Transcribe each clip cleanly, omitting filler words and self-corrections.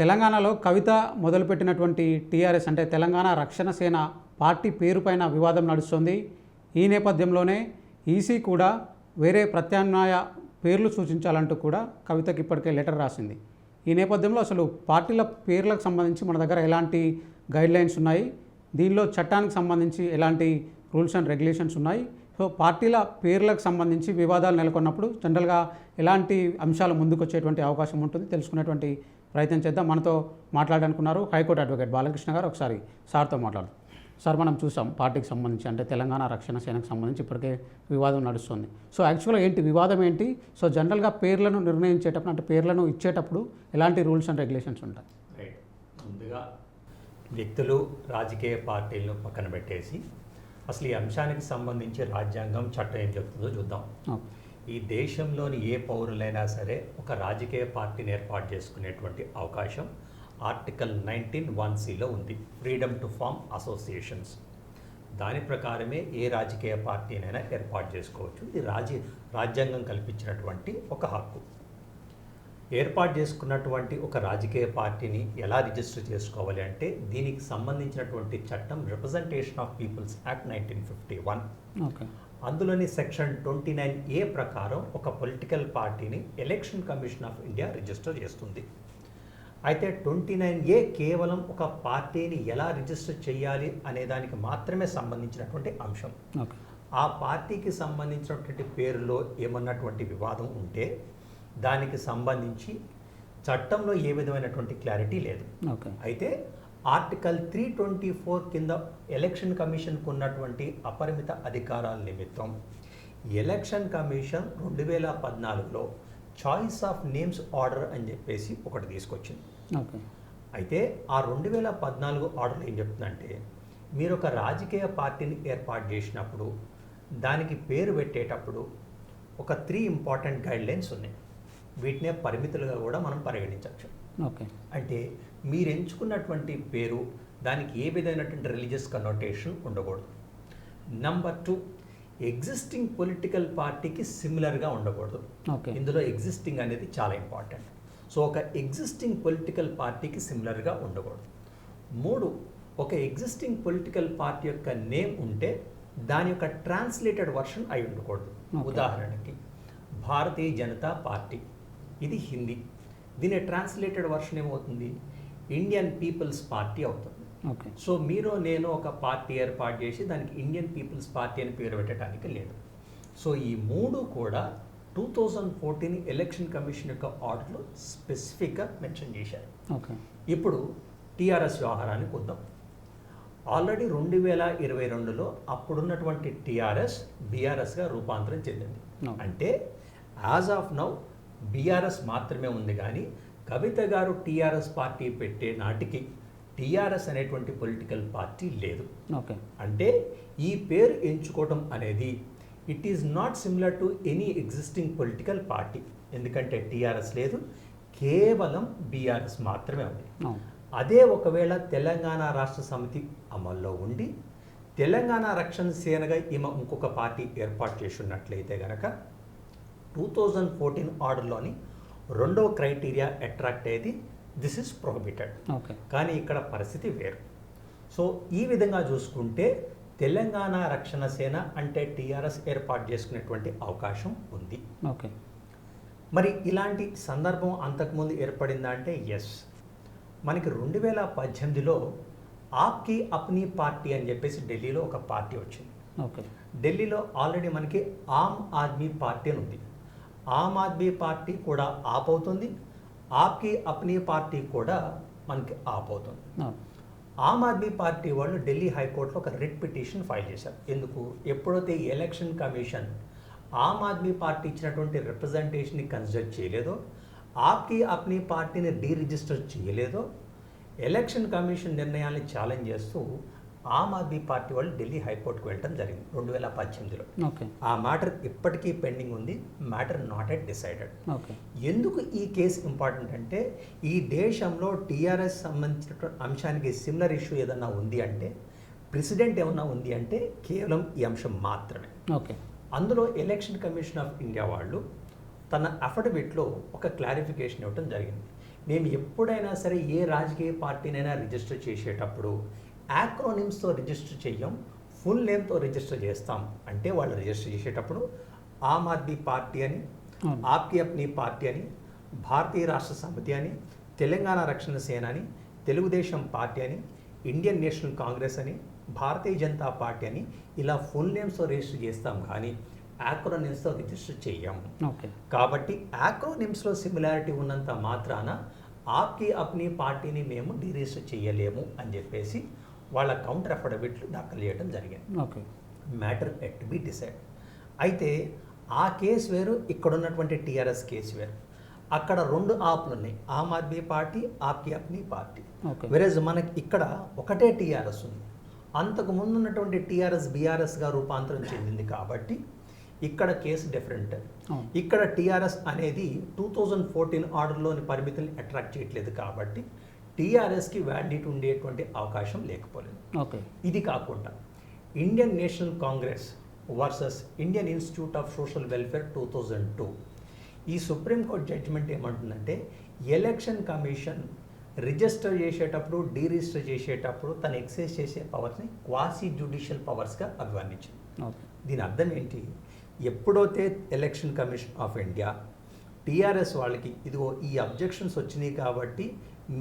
తెలంగాణలో కవిత మొదలుపెట్టినటువంటి టీఆర్ఎస్ అంటే తెలంగాణ రక్షణ సేన పార్టీ పేరుపైన వివాదం నడుస్తుంది. ఈ నేపథ్యంలోనే ఈసీ కూడా వేరే ప్రత్యామ్నాయ పేర్లు సూచించాలంటూ కూడా కవితకి ఇప్పటికే లెటర్ రాసింది. ఈ నేపథ్యంలో అసలు పార్టీల పేర్లకు సంబంధించి మన దగ్గర ఎలాంటి గైడ్లైన్స్ ఉన్నాయి, దీనిలో చట్టానికి సంబంధించి ఎలాంటి రూల్స్ అండ్ రెగ్యులేషన్స్ ఉన్నాయి, సో పార్టీల పేర్లకు సంబంధించి వివాదాలు నెలకొన్నప్పుడు జనరల్గా ఎలాంటి అంశాలు ముందుకు వచ్చేటువంటి అవకాశం ఉంటుంది తెలుసుకునేటువంటి ప్రయత్నం చేద్దాం. మనతో మాట్లాడాలనుకున్నారు హైకోర్టు అడ్వకేట్ బాలకృష్ణ గారు. ఒకసారి సార్తో మాట్లాడు. సార్, మనం చూసాం పార్టీకి సంబంధించి అంటే తెలంగాణ రక్షణ సేనకు సంబంధించి ఇప్పటికే వివాదం నడుస్తుంది. సో యాక్చువల్గా ఏంటి వివాదం ఏంటి? సో జనరల్గా పేర్లను నిర్ణయించేటప్పుడు అంటే పేర్లను ఇచ్చేటప్పుడు ఎలాంటి రూల్స్ అండ్ రెగ్యులేషన్స్ ఉంటాయి? రైట్. ముందుగా వ్యక్తులు రాజకీయ పార్టీలను పక్కన పెట్టేసి అసలు ఈ అంశానికి సంబంధించి రాజ్యాంగం చట్టం ఏం చెప్తుందో చూద్దాం. ఈ దేశంలోని ఏ పౌరులైనా సరే ఒక రాజకీయ పార్టీని ఏర్పాటు చేసుకునేటువంటి అవకాశం ఆర్టికల్ 19(1)(c)లో ఉంది, ఫ్రీడమ్ టు ఫార్మ్ అసోసియేషన్స్. దాని ప్రకారమే ఏ రాజకీయ పార్టీనైనా ఏర్పాటు చేసుకోవచ్చు. ఇది రాజ్యాంగం కల్పించినటువంటి ఒక హక్కు. ఏర్పాటు చేసుకున్నటువంటి ఒక రాజకీయ పార్టీని ఎలా రిజిస్టర్ చేసుకోవాలి అంటే దీనికి సంబంధించినటువంటి చట్టం రిప్రజెంటేషన్ ఆఫ్ పీపుల్స్ యాక్ట్ 1951. అందులోని సెక్షన్ 29A ప్రకారం ఒక పొలిటికల్ పార్టీని election commission of India register చేస్తుంది. అయితే 29A కేవలం ఒక పార్టీని ఎలా రిజిస్టర్ చేయాలి అనే దానికి మాత్రమే సంబంధించినటువంటి అంశం. ఆ పార్టీకి సంబంధించినటువంటి పేరులో ఏమన్నటువంటి వివాదం ఉంటే దానికి సంబంధించి చట్టంలో ఏ విధమైనటువంటి క్లారిటీ లేదు. అయితే ఆర్టికల్ 324 కింద ఎలక్షన్ కమిషన్కు ఉన్నటువంటి అపరిమిత అధికారాల నిమిత్తం ఎలక్షన్ కమిషన్ 2014లో చాయిస్ ఆఫ్ నేమ్స్ ఆర్డర్ అని చెప్పేసి ఒకటి తీసుకొచ్చింది. అయితే ఆ 2014 ఆర్డర్ ఏం చెప్తుందంటే మీరు ఒక రాజకీయ పార్టీని ఏర్పాటు చేసినప్పుడు దానికి పేరు పెట్టేటప్పుడు ఒక 3 ఇంపార్టెంట్ గైడ్లైన్స్ ఉన్నాయి. వీటినే పరిమితులుగా కూడా మనం పరిగణించవచ్చు. అంటే మీరు ఎంచుకున్నటువంటి పేరు దానికి ఏ విధమైనటువంటి రిలీజియస్ కన్నోటేషన్ ఉండకూడదు. నంబర్ 2, ఎగ్జిస్టింగ్ పొలిటికల్ పార్టీకి సిమిలర్గా ఉండకూడదు. ఇందులో ఎగ్జిస్టింగ్ అనేది చాలా ఇంపార్టెంట్. సో ఒక ఎగ్జిస్టింగ్ పొలిటికల్ పార్టీకి సిమిలర్గా ఉండకూడదు. 3, ఒక ఎగ్జిస్టింగ్ పొలిటికల్ పార్టీ యొక్క నేమ్ ఉంటే దాని యొక్క ట్రాన్స్లేటెడ్ వర్షన్ అయి ఉండకూడదు. ఉదాహరణకి భారతీయ జనతా పార్టీ, ఇది హిందీ, దీని ట్రాన్స్లేటెడ్ వర్షన్ ఏమవుతుంది? ఇండియన్ పీపుల్స్ పార్టీ అవుతుంది. సో మీరు నేను ఒక పార్టీ ఏర్పాటు చేసి దానికి ఇండియన్ పీపుల్స్ పార్టీ అని పేరు పెట్టడానికి లేదు. సో ఈ 3 కూడా 2014 ఎలక్షన్ కమిషన్ యొక్క ఆర్డర్లో స్పెసిఫిక్గా మెన్షన్ చేశారు. ఇప్పుడు టీఆర్ఎస్ వ్యవహారానికి వద్దాం. ఆల్రెడీ 2022లో అప్పుడున్నటువంటి టీఆర్ఎస్ బీఆర్ఎస్గా రూపాంతరం చెందింది. అంటే యాజ్ ఆఫ్ నౌ బీఆర్ఎస్ మాత్రమే ఉంది, కానీ కవిత గారు టీఆర్ఎస్ పార్టీ పెట్టే నాటికి టీఆర్ఎస్ అనేటువంటి పొలిటికల్ పార్టీ లేదు. అంటే ఈ పేరు ఎంచుకోవటం అనేది it is not similar to any existing political party. ఎందుకంటే టీఆర్ఎస్ లేదు, కేవలం బీఆర్ఎస్ మాత్రమే ఉంది. అదే ఒకవేళ తెలంగాణ రాష్ట్ర సమితి అమల్లో ఉండి తెలంగాణ రక్షణ సేనగా ఈమె ఇంకొక పార్టీ ఏర్పాటు చేసి ఉన్నట్లయితే కనుక 2014 ఆర్డర్లోని 2వ క్రైటీరియా అట్రాక్ట్ అయ్యేది, దిస్ ఇస్ ప్రొహిబిటెడ్. కానీ ఇక్కడ పరిస్థితి వేరు. సో ఈ విధంగా చూసుకుంటే తెలంగాణ రక్షణ సేన అంటే టీఆర్ఎస్ ఏర్పాటు చేసుకునేటువంటి అవకాశం ఉంది. మరి ఇలాంటి సందర్భం అంతకుముందు ఏర్పడిందా అంటే ఎస్. మనకి 2018లో ఆప్కి అప్నీ పార్టీ అని చెప్పేసి ఢిల్లీలో ఒక పార్టీ వచ్చింది. ఢిల్లీలో ఆల్రెడీ మనకి ఆమ్ ఆద్మీ పార్టీ అని ఉంది. ఆమ్ ఆద్మీ పార్టీ కూడా ఆప్ అవుతుంది, ఆప్కి అప్నీ పార్టీ కూడా మనకి ఆప్ అవుతుంది. ఆమ్ ఆద్మీ పార్టీ వాళ్ళు ఢిల్లీ హైకోర్టులో ఒక రిట్ పిటిషన్ ఫైల్ చేశారు. ఎందుకు? ఎప్పుడైతే election commission Aam Aadmi party ఇచ్చినటువంటి రిప్రజెంటేషన్ని కన్సిడర్ చేయలేదో, ఆప్కి అప్నీ పార్టీని డీరిజిస్టర్ చేయలేదో, ఎలక్షన్ కమిషన్ నిర్ణయాన్ని ఛాలెంజ్ చేస్తూ ఆమ్ ఆద్మీ పార్టీ వాళ్ళు ఢిల్లీ హైకోర్టుకు వెళ్ళడం జరిగింది 2018లో. ఆ మ్యాటర్ ఇప్పటికీ పెండింగ్ ఉంది. Matter not at decided. ఎందుకు ఈ కేసు ఇంపార్టెంట్ అంటే ఈ దేశంలో టీఆర్ఎస్ సంబంధించిన అంశానికి సిమిలర్ ఇష్యూ ఏదన్నా ఉంది అంటే, ప్రెసిడెంట్ ఏమన్నా ఉంది అంటే కేవలం ఈ అంశం మాత్రమే. అందులో ఎలక్షన్ కమిషన్ ఆఫ్ ఇండియా వాళ్ళు తన అఫిడవిట్లో ఒక క్లారిఫికేషన్ ఇవ్వడం జరిగింది. మేము ఎప్పుడైనా సరే ఏ రాజకీయ పార్టీనైనా రిజిస్టర్ చేసేటప్పుడు యాక్రోనిమ్స్తో రిజిస్టర్ చెయ్యం, ఫుల్ నేమ్తో రిజిస్టర్ చేస్తాం. అంటే వాళ్ళు రిజిస్టర్ చేసేటప్పుడు ఆమ్ ఆద్మీ పార్టీ అని, ఆప్కి అప్నీ పార్టీ అని, భారతీయ రాష్ట్ర సమితి అని, తెలంగాణ రక్షణ సేన అని, తెలుగుదేశం పార్టీ అని, ఇండియన్ నేషనల్ కాంగ్రెస్ అని, భారతీయ జనతా పార్టీ అని ఇలా ఫుల్ నేమ్స్తో రిజిస్టర్ చేస్తాం, కానీ యాక్రోనిమ్స్తో రిజిస్టర్ చెయ్యం. కాబట్టి యాక్రోనిమ్స్లో సిమిలారిటీ ఉన్నంత మాత్రాన ఆప్కి అప్నీ పార్టీని మేము డీరిజిస్టర్ చేయలేము అని చెప్పేసి వాళ్ళ కౌంటర్ అఫిడవిట్లు దాఖలు చేయడం జరిగింది. Matter at B decide. అయితే ఆ కేసు వేరు, ఇక్కడ ఉన్నటువంటి టీఆర్ఎస్ కేసు వేరు. అక్కడ 2 ఆప్లు ఉన్నాయి, Aam Aadmi party, ఆప్కి అప్నీ party. Whereas మనకి ఇక్కడ ఒకటే టీఆర్ఎస్ ఉంది. అంతకు ముందు ఉన్నటువంటి టీఆర్ఎస్ బీఆర్ఎస్గా రూపాంతరం చెందింది కాబట్టి ఇక్కడ కేసు డిఫరెంట్. ఇక్కడ టీఆర్ఎస్ అనేది 2014 ఆర్డర్లోని పరిమితుల్ని అట్రాక్ట్ చేయట్లేదు కాబట్టి టీఆర్ఎస్కి వ్యాలిడిటీ ఉండేటువంటి అవకాశం లేకపోలేదు. ఇది కాకుండా Indian national Congress versus Indian institute of social welfare 2002. ఈ సుప్రీంకోర్టు జడ్జిమెంట్ ఏమంటుందంటే, ఎలక్షన్ కమిషన్ రిజిస్టర్ చేసేటప్పుడు, డీరిజిస్టర్ చేసేటప్పుడు తను ఎక్సైజ్ చేసే పవర్స్ని క్వాసీ జ్యుడిషియల్ పవర్స్గా అభివర్ణించింది. దీని అర్థం ఏంటి? ఎప్పుడైతే election commission of India TRS వాళ్ళకి ఇదిగో ఈ అబ్జెక్షన్స్ వచ్చినాయి కాబట్టి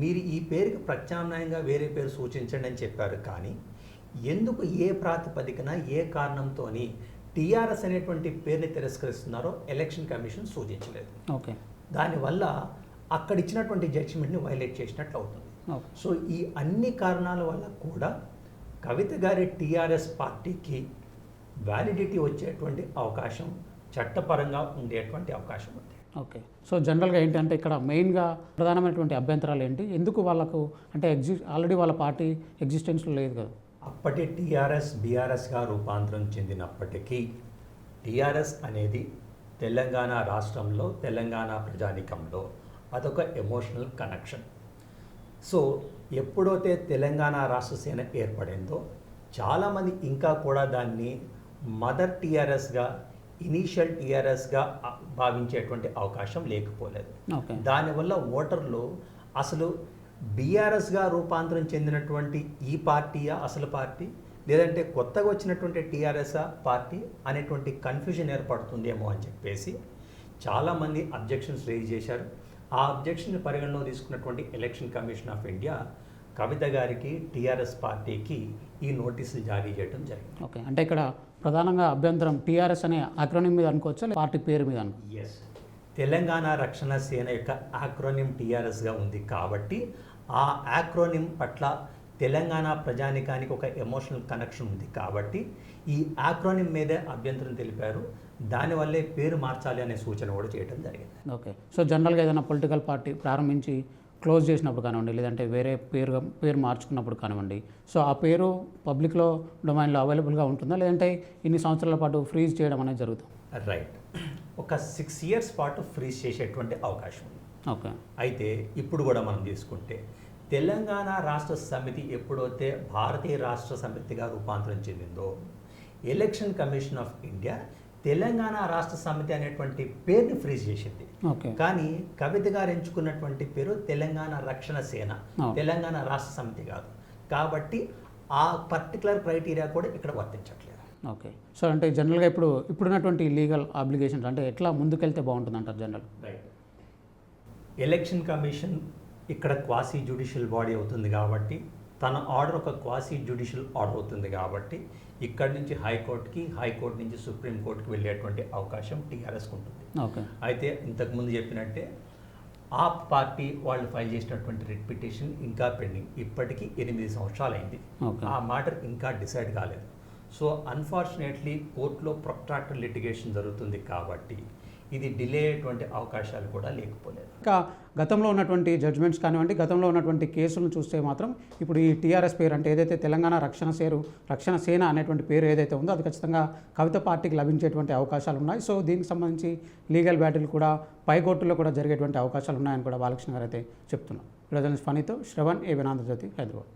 మీరు ఈ పేరుకి ప్రత్యామ్నాయంగా వేరే పేరు సూచించండి అని చెప్పారు, కానీ ఎందుకు ఏ ప్రాతిపదికన ఏ కారణంతో టీఆర్ఎస్ అనేటువంటి పేరుని తిరస్కరిస్తున్నారో ఎలక్షన్ కమిషన్ సూచించలేదు. దానివల్ల అక్కడ ఇచ్చినటువంటి జడ్జిమెంట్ని వైలేట్ చేసినట్లు అవుతుంది. సో ఈ అన్ని కారణాల వల్ల కూడా కవిత గారి టీఆర్ఎస్ పార్టీకి వ్యాలిడిటీ వచ్చేటువంటి అవకాశం, చట్టపరంగా ఉండేటువంటి అవకాశం ఉంది. సో జనరల్గా ఏంటంటే ఇక్కడ మెయిన్గా ప్రధానమైనటువంటి అభ్యంతరాలు ఏంటి? ఎందుకు వాళ్ళకు అంటే ఆల్రెడీ వాళ్ళ పార్టీ ఎగ్జిస్టెన్స్లో లేదు కదా. అప్పటి టీఆర్ఎస్ బీఆర్ఎస్గా రూపాంతరం చెందినప్పటికీ టీఆర్ఎస్ అనేది తెలంగాణ రాష్ట్రంలో, తెలంగాణ ప్రజానీకంలో అదొక ఎమోషనల్ కనెక్షన్. సో ఎప్పుడైతే తెలంగాణ రాష్ట్ర సేన ఏర్పడిందో చాలామంది ఇంకా కూడా దాన్ని మదర్ టీఆర్ఎస్గా, ఇనీషియల్ టీఆర్ఎస్గా భావించేటువంటి అవకాశం లేకపోలేదు. దానివల్ల ఓటర్లు అసలు బీఆర్ఎస్గా రూపాంతరం చెందినటువంటి ఈ పార్టీయా అసలు పార్టీ, లేదంటే కొత్తగా వచ్చినటువంటి టీఆర్ఎస్ పార్టీ అనేటువంటి కన్ఫ్యూజన్ ఏర్పడుతుందేమో అని చెప్పేసి చాలామంది అబ్జెక్షన్స్ రేజ్ చేశారు. ఆ అబ్జెక్షన్ పరిగణలో తీసుకున్నటువంటి ఎలక్షన్ కమిషన్ ఆఫ్ ఇండియా కవిత గారికి, టీఆర్ఎస్ పార్టీకి ఈ నోటీసులు జారీ చేయడం జరిగింది. అంటే ఇక్కడ ప్రధానంగా అభ్యంతరం టీఆర్ఎస్ అనే ఆక్రోనిమ్ మీద అనుకోవచ్చా, పార్టీ పేరు మీద? ఎస్, తెలంగాణ రక్షణ సేన యొక్క ఆక్రోనిమ్ టీఆర్ఎస్గా ఉంది కాబట్టి ఆ ఆక్రోనిమ్ పట్ల తెలంగాణ ప్రజానికానికి ఒక ఎమోషనల్ కనెక్షన్ ఉంది కాబట్టి ఈ ఆక్రోనిమ్ మీదే అభ్యంతరం తెలిపారు. దానివల్లే పేరు మార్చాలి అనే సూచన కూడా చేయడం జరిగింది. సో జనరల్గా ఏదైనా పొలిటికల్ పార్టీ ప్రారంభించి క్లోజ్ చేసినప్పుడు కానివ్వండి, లేదంటే వేరే పేరు మార్చుకున్నప్పుడు కానివ్వండి, సో ఆ పేరు పబ్లిక్లో డొమైన్లో అవైలబుల్గా ఉంటుందా, లేదంటే ఇన్ని సంవత్సరాల పాటు ఫ్రీజ్ చేయడం అనేది జరుగుతుంది? రైట్, ఒక 6 years పాటు ఫ్రీజ్ చేసేటువంటి అవకాశం ఉంది. అయితే ఇప్పుడు కూడా మనం తీసుకుంటే తెలంగాణ రాష్ట్ర సమితి ఎప్పుడైతే భారతీయ రాష్ట్ర సమితిగా రూపాంతరం చెందిందో election commission of India Telangana Rashtra Samithi అనేటువంటి పేరుని ఫ్రీజ్ చేసింది. కానీ కవిత గారు ఎంచుకున్నటువంటి పేరు తెలంగాణ రక్షణ సేన, తెలంగాణ రాష్ట్ర సమితి కాదు. కాబట్టి ఆ పర్టికులర్ క్రైటీరియా కూడా ఇక్కడ వర్తించట్లేదు. సో అంటే జనరల్గా ఇప్పుడున్నటువంటి లీగల్ ఆబ్లిగేషన్స్ అంటే ఎట్లా ముందుకెళ్తే బాగుంటుంది అంటారు జనరల్? రైట్, ఎలక్షన్ కమిషన్ ఇక్కడ క్వాసీ జ్యుడిషియల్ బాడీ అవుతుంది కాబట్టి తన ఆర్డర్ ఒక క్వాసీ జ్యుడిషియల్ ఆర్డర్ అవుతుంది కాబట్టి ఇక్కడి నుంచి హైకోర్టుకి, హైకోర్టు నుంచి సుప్రీంకోర్టుకి వెళ్ళేటువంటి అవకాశం టీఆర్ఎస్కి ఉంటుంది. అయితే ఇంతకుముందు చెప్పినట్టే ఆ పార్టీ వాళ్ళు ఫైల్ చేసినటువంటి రిట్ పిటిషన్ ఇంకా పెండింగ్, ఇప్పటికీ 8 సంవత్సరాలు అయింది. ఆ మ్యాటర్ ఇంకా డిసైడ్ కాలేదు. సో అన్ఫార్చునేట్లీ కోర్టులో ప్రొట్రాక్టర్ లిటిగేషన్ జరుగుతుంది కాబట్టి ఇది డిలే అయ్యేటువంటి అవకాశాలు కూడా లేకపోలేదు. ఇంకా గతంలో ఉన్నటువంటి జడ్జ్మెంట్స్ కానివ్వండి, గతంలో ఉన్నటువంటి కేసులను చూస్తే మాత్రం ఇప్పుడు ఈ టీఆర్ఎస్ పేరు అంటే ఏదైతే తెలంగాణ రక్షణ సేన అనేటువంటి పేరు ఏదైతే ఉందో అది ఖచ్చితంగా కవిత పార్టీకి లభించేటువంటి అవకాశాలు ఉన్నాయి. సో దీనికి సంబంధించి లీగల్ బ్యాటిల్ కూడా పై కోర్టులో కూడా జరిగేటువంటి అవకాశాలు ఉన్నాయని కూడా బాలకృష్ణ గారు అయితే చెప్తున్నారు. జర్నలిస్ట్ ఫనీతో శ్రవణ్, ABN ఆంధ్రజ్యోతి, హైదరాబాద్.